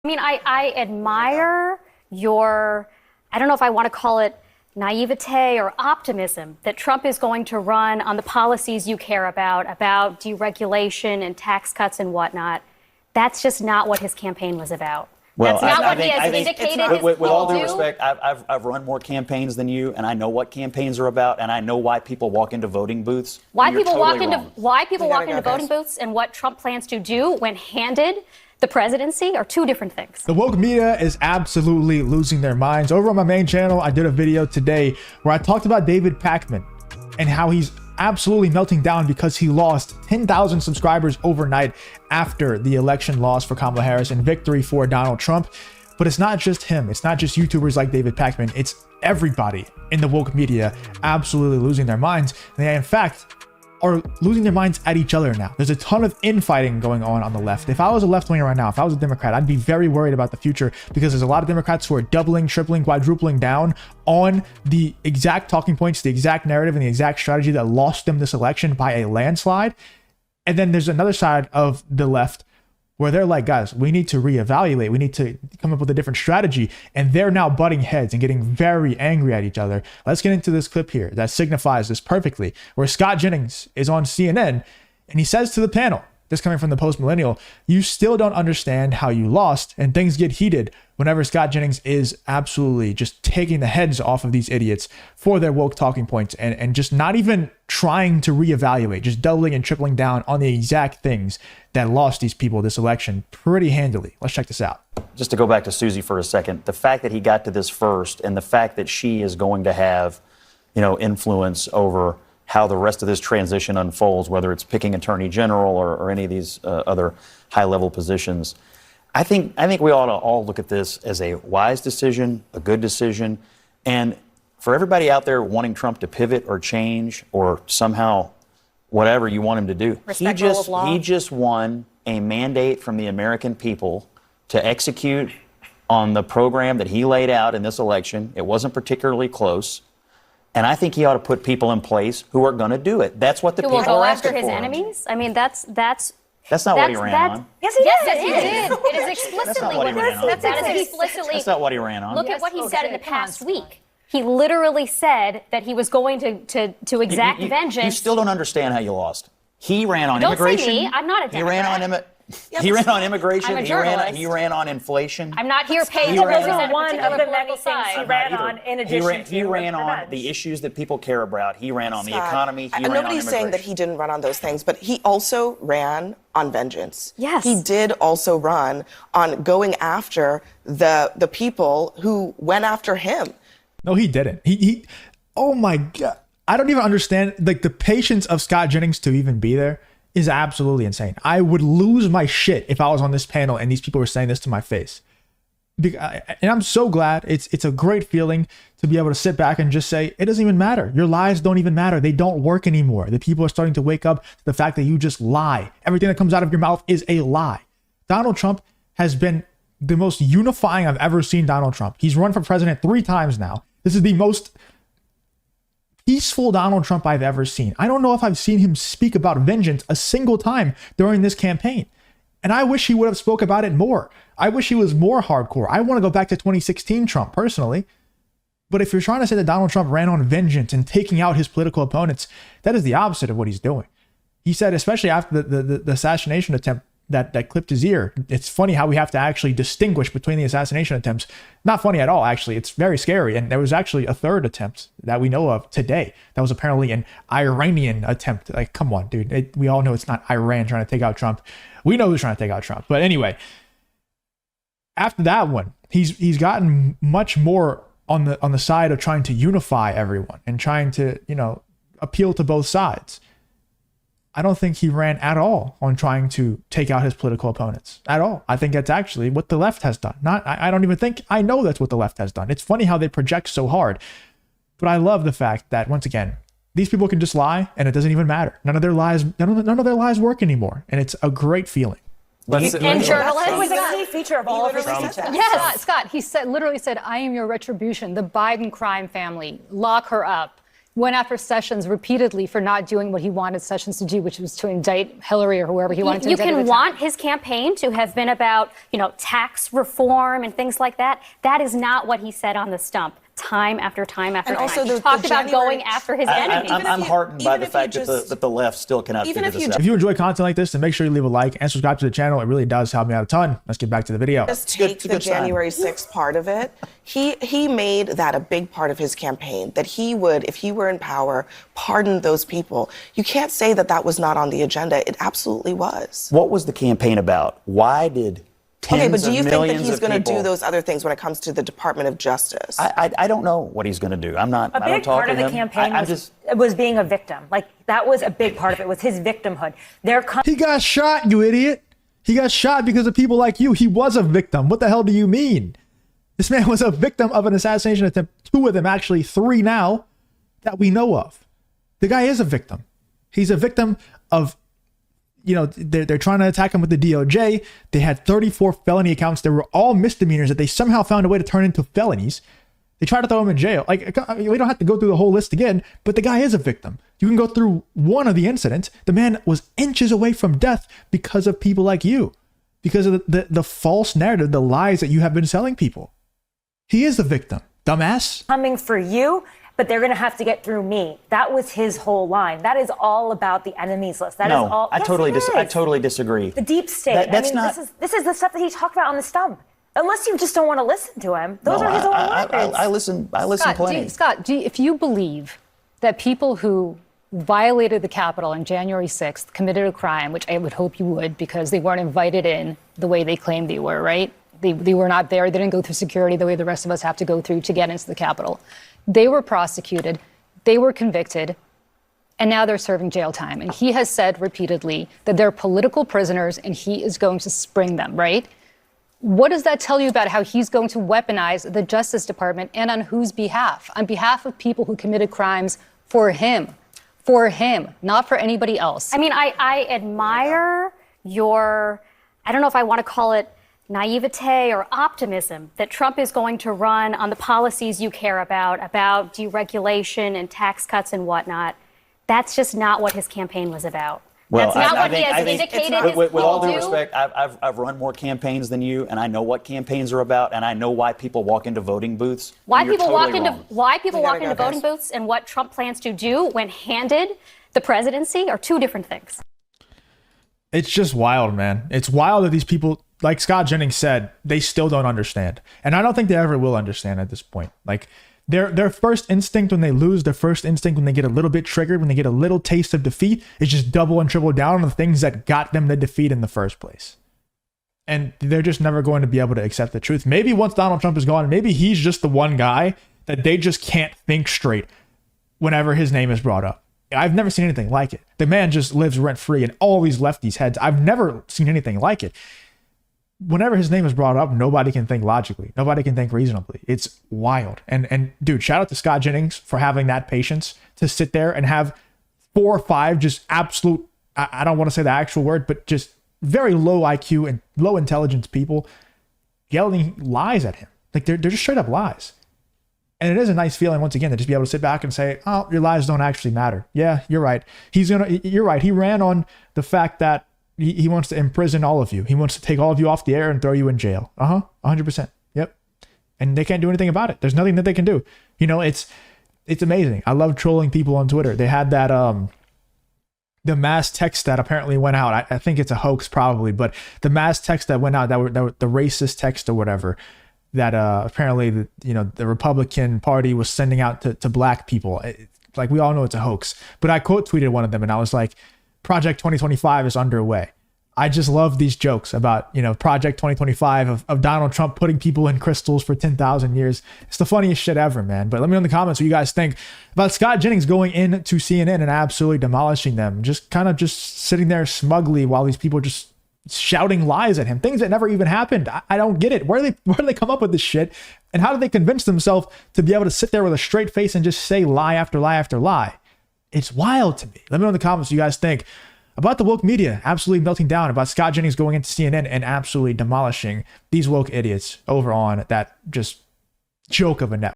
I mean, I admire your, I don't know if I want to call it naivete or optimism that Trump is going to run on the policies you care about deregulation and tax cuts and whatnot. That's just not what his campaign was about. Well, That's not I what he think, has indicated. with all due respect, I've run more campaigns than you, and I know what campaigns are about, and I know why people walk into voting booths. Why people walk into voting booths and what Trump plans to do when handed the presidency are two different things. The woke media is absolutely losing their minds. Over on my main channel, I did a video today where I talked about David Pakman and how he's absolutely melting down because he lost 10,000 subscribers overnight after the election loss for Kamala Harris and victory for Donald Trump. But it's not just him. It's not just YouTubers like David Pakman. It's everybody in the woke media absolutely losing their minds. And they, in fact, are losing their minds at each other now. There's a ton of infighting going on the left. If I was a left-winger right now, if I was a Democrat, I'd be very worried about the future because there's a lot of Democrats who are doubling, tripling, quadrupling down on the exact talking points, the exact narrative, and the exact strategy that lost them this election by a landslide. And then there's another side of the left where they're like, guys, we need to reevaluate. We need to come up with a different strategy. And they're now butting heads and getting very angry at each other. Let's get into this clip here that signifies this perfectly, where Scott Jennings is on CNN and he says to the panel, this coming from the post-millennial, you still don't understand how you lost, and things get heated whenever Scott Jennings is absolutely just taking the heads off of these idiots for their woke talking points and just not even trying to reevaluate, just doubling and tripling down on the exact things that lost these people this election pretty handily. Let's check this out. Just to go back to Susie for a second, the fact that he got to this first and the fact that she is going to have, influence over how the rest of this transition unfolds, whether it's picking attorney general or any of these other high-level positions. I think we ought to all look at this as a wise decision, a good decision, and for everybody out there wanting Trump to pivot or change or somehow whatever you want him to do, he just won a mandate from the American people to execute on the program that he laid out in this election. It wasn't particularly close. And I think he ought to put people in place who are going to do it. That's what the people are asking for. Who will go after his enemies? I mean, that's not what he ran on. Yes, he did. It is explicitly what he ran on. That's not what he ran on. Look at what he said in the past week. He literally said that he was going to exact vengeance. You still don't understand how you lost. He ran on immigration. Don't say me. I'm not a Democrat. He ran on immigration. I'm a journalist. He ran on inflation. I'm not here paid to represent one of the many things he ran on in addition to he ran on the issues that people care about. He ran on the economy. He ran on nobody's saying that he didn't run on those things, but he also ran on vengeance. Yes. He did also run on going after the people who went after him. No, he didn't. He oh my God. I don't even understand the patience of Scott Jennings to even be there is absolutely insane. I would lose my shit if I was on this panel and these people were saying this to my face. And I'm so glad. It's a great feeling to be able to sit back and just say, it doesn't even matter. Your lies don't even matter. They don't work anymore. The people are starting to wake up to the fact that you just lie. Everything that comes out of your mouth is a lie. Donald Trump has been the most unifying I've ever seen Donald Trump. He's run for president 3 times now. This is the most peaceful Donald Trump I've ever seen. I don't know if I've seen him speak about vengeance a single time during this campaign. And I wish he would have spoke about it more. I wish he was more hardcore. I want to go back to 2016 Trump personally. But if you're trying to say that Donald Trump ran on vengeance and taking out his political opponents, that is the opposite of what he's doing. He said, especially after the assassination attempt that clipped his ear. It's funny how we have to actually distinguish between the assassination attempts. Not funny at all, actually. It's very scary. And there was actually a third attempt that we know of today. That was apparently an Iranian attempt. Like, come on, dude. We all know it's not Iran trying to take out Trump. We know who's trying to take out Trump. But anyway, after that one, he's gotten much more on the side of trying to unify everyone and trying to, appeal to both sides. I don't think he ran at all on trying to take out his political opponents at all. I think that's actually what the left has done. I don't even think I know that's what the left has done. It's funny how they project so hard, but I love the fact that once again, these people can just lie and it doesn't even matter. None of their lies work anymore. And it's a great feeling. And journalists. It was a key feature of all of his speeches. Yes, Scott, he literally said, I am your retribution, the Biden crime family, lock her up. went after Sessions repeatedly for not doing what he wanted Sessions to do, which was to indict Hillary or whoever he wanted to You indict. can want his campaign to have been about, tax reform and things like that. That is not what he said on the stump. Time after time after And time. also He the talked about January- going after his enemies. I'm heartened by even the if you fact just- that the left still cannot even figure if this you out. If you enjoy content like this, then make sure you leave a like and subscribe to the channel. It really does help me out a ton. Let's get back to the video. Just It's good- take it's a the good sign. January 6th part of it. He made that a big part of his campaign, that he would, if he were in power, pardon those people. You can't say that that was not on the agenda. It absolutely was. What was the campaign about? Why did tens Okay, but do of you think that millions he's of going to people... do those other things when it comes to the Department of Justice? I don't know what he's going to do. I don't big talk part to of the him. campaign I'm just... was being a victim. Like, that was a big part of it, was his victimhood. He got shot, you idiot. He got shot because of people like you. He was a victim. What the hell do you mean? This man was a victim of an assassination attempt. 2 of them, actually 3 now, that we know of. The guy is a victim. He's a victim of, they're trying to attack him with the DOJ. They had 34 felony accounts. They were all misdemeanors that they somehow found a way to turn into felonies. They tried to throw him in jail. Like, we don't have to go through the whole list again, but the guy is a victim. You can go through one of the incidents. The man was inches away from death because of people like you, because of the false narrative, the lies that you have been selling people. He is the victim, dumbass. coming for you, but they're going to have to get through me. That was his whole line. That is all about the enemies list. That is all. I Yes, totally it I is. totally disagree. The deep state. That's not... This is the stuff that he talked about on the stump. Unless you just don't want to listen to him. Those No, are his own I words. listen Scott, plenty. if you believe that people who violated the Capitol on January 6th committed a crime, which I would hope you would, because they weren't invited in the way they claimed they were, right? They were not there. They didn't go through security the way the rest of us have to go through to get into the Capitol. They were prosecuted. They were convicted. And now they're serving jail time. And he has said repeatedly that they're political prisoners and he is going to spring them, right? What does that tell you about how he's going to weaponize the Justice Department and on whose behalf? On behalf of people who committed crimes for him, not for anybody else. I mean, I admire your, I don't know if I want to call it naivete or optimism that Trump is going to run on the policies you care about deregulation and tax cuts and whatnot. That's just not what his campaign was about. Well, That's not I what he think- has I think- indicated his with all will due do. respect, I've run more campaigns than you, and I know what campaigns are about, and I know why people walk into voting booths. Why You're people totally walk into wrong. We gotta go, voting guys. booths and what Trump plans to do when handed the presidency are 2 different things. It's just wild, man. It's wild that these people, like Scott Jennings said, they still don't understand. And I don't think they ever will understand at this point. Like, their first instinct when they lose, their first instinct when they get a little bit triggered, when they get a little taste of defeat, is just double and triple down on the things that got them the defeat in the first place. And they're just never going to be able to accept the truth. Maybe once Donald Trump is gone, maybe he's just the one guy that they just can't think straight whenever his name is brought up. I've never seen anything like it. The man just lives rent free in all these lefties' heads. I've never seen anything like it. Whenever his name is brought up, nobody can think logically. Nobody can think reasonably. It's wild. And dude, shout out to Scott Jennings for having that patience to sit there and have 4 or 5 just absolute, I don't want to say the actual word, but just very low IQ and low intelligence people yelling lies at him. Like they're just straight up lies. And it is a nice feeling, once again, to just be able to sit back and say, oh, your lies don't actually matter. Yeah, you're right. You're right. He ran on the fact that he wants to imprison all of you. He wants to take all of you off the air and throw you in jail. 100%. Yep. And they can't do anything about it. There's nothing that they can do. It's amazing. I love trolling people on Twitter. They had that, the mass text that apparently went out. I think it's a hoax probably, but the mass text that went out, that were the racist text or whatever, that apparently the Republican Party was sending out to black people. Like, we all know it's a hoax. But I quote tweeted one of them and I was like, Project 2025 is underway. I just love these jokes about, Project 2025 of Donald Trump putting people in crystals for 10,000 years. It's the funniest shit ever, man. But let me know in the comments what you guys think about Scott Jennings going into CNN and absolutely demolishing them. Just kind of just sitting there smugly while these people are just shouting lies at him. Things that never even happened. I don't get it. Where do they come up with this shit? And how do they convince themselves to be able to sit there with a straight face and just say lie after lie after lie? It's wild to me. Let me know in the comments what you guys think about the woke media absolutely melting down, about Scott Jennings going into CNN and absolutely demolishing these woke idiots over on that just joke of a network.